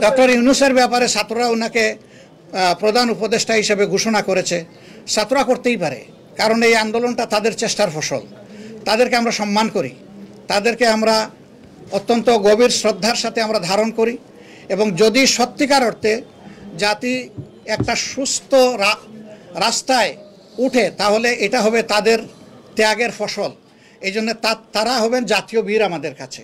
Doctor ইউনূসের ব্যাপারে ছাত্ররা ওনাকে প্রধান উপদেষ্টা হিসেবে ঘোষণা করেছে। ছাত্ররা করতেই পারে, কারণ এই আন্দোলনটা তাদের চেষ্টার ফসল। তাদেরকে আমরা সম্মান করি, তাদেরকে আমরা অত্যন্ত গভীর শ্রদ্ধার সাথে আমরা ধারণ করি, এবং যদি সত্যিকার অর্থে জাতি একটা সুস্থ রাস্তায় উঠে তাহলে এটা হবে তাদের ত্যাগের ফসল। এই জন্য তারা হবেন জাতীয় বীর আমাদের কাছে।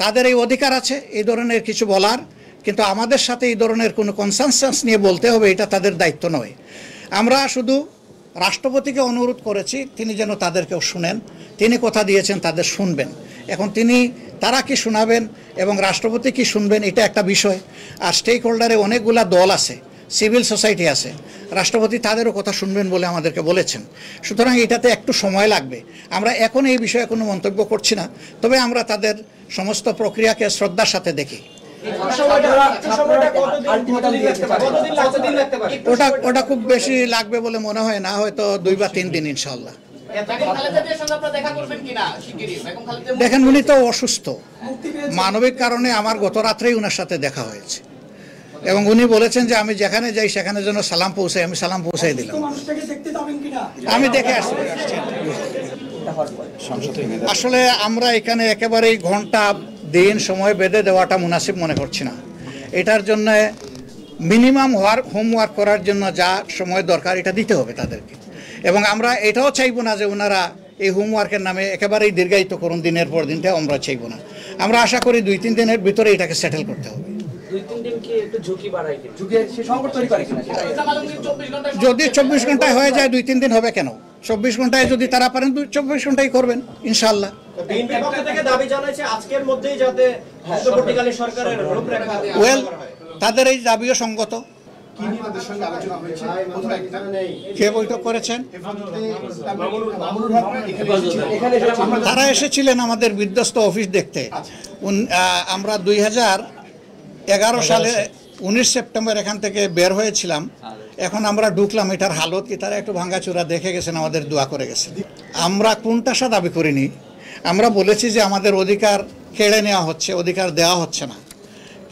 তাদের এই অধিকার আছে এই ধরনের কিছু বলার, কিন্তু আমাদের সাথে এই ধরনের কোনো কনসেনসাস নিয়ে বলতে হবে এটা তাদের দায়িত্ব নয়। আমরা শুধু রাষ্ট্রপতিকে অনুরোধ করেছি তিনি যেন তাদেরকেও শুনেন। তিনি কথা দিয়েছেন তাদের শুনবেন। এখন তারা কি শোনাবেন এবং রাষ্ট্রপতি কি শুনবেন এটা একটা বিষয়। আর স্টেক হোল্ডারে অনেকগুলা দল আছে, সিভিল সোসাইটি আছে, রাষ্ট্রপতি তাদেরও কথা শুনবেন বলে আমাদেরকে বলেছেন। সুতরাং এটাতে একটু সময় লাগবে। আমরা এখন এই বিষয়ে কোনো মন্তব্য করছি না, তবে আমরা তাদের সমস্ত প্রক্রিয়াকে শ্রদ্ধার সাথে দেখি। ওটা খুব বেশি লাগবে বলে মনে হয় না, হয়তো 2 বা 3 দিন ইনশাআল্লাহ। দেখেন উনি তো অসুস্থ, মানবিক কারণে আমার গত রাত্রেই ওনার সাথে দেখা হয়েছে, এবং উনি বলেছেন যে আমি যেখানে যাই সেখানে যেন সালাম পৌঁছাই। আমি সালাম পৌঁছাই দিলাম। আমি দেখে আসছি। আসলে আমরা এখানে একেবারেই ঘন্টা দিন সময় বেঁধে দেওয়াটা মুনাসিব মনে করছি না। এটার জন্য মিনিমাম হোমওয়ার্ক করার জন্য যা সময় দরকার এটা দিতে হবে তাদেরকে, এবং আমরা এটাও চাইবো না যে ওনারা এই হোমওয়ার্কের নামে একেবারেই দীর্ঘায়িত করুন দিনের পর দিনটা। আমরা চাইবো না। আমরা আশা করি 2-3 দিনের ভিতরে এটাকে সেটেল করতে হবে। যদি 24 ঘন্টায় হয়ে যায় 2-3 দিন হবে কেন? 24 ঘন্টায় যদি তারা পারেন 24 ঘন্টায় করবেন ইনশাআল্লাহ। ওয়েল, তাদের এই দাবিও সঙ্গত। কে বৈঠক করেছেন? তারা এসেছিলেন আমাদের বিধ্বস্ত অফিস দেখতে। আমরা 2011 সালে 19 সেপ্টেম্বর এখান থেকে বের হয়েছিলাম। এখন আমরা ঢুকলাম, এটার হালত কি তারা একটু ভাঙ্গাচুরা দেখে গেছেন, আমাদের দোয়া করে গেছেন। আমরা কোনটাসা দাবি করিনি। আমরা বলেছি যে আমাদের অধিকার কেড়ে নেওয়া হচ্ছে, অধিকার দেওয়া হচ্ছে না,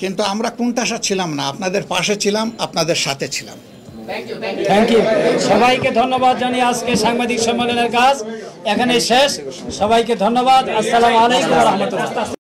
কিন্তু আমরা কোনটাসা ছিলাম না। আপনাদের পাশে ছিলাম, আপনাদের সাথে ছিলাম। Thank you. সবাইকে ধন্যবাদ জানিয়ে আজকে সাংবাদিক সম্মেলনের কাজ এখানে শেষ। সবাইকে ধন্যবাদ। আসসালামু আলাইকুম ওয়া রাহমাতুল্লাহ।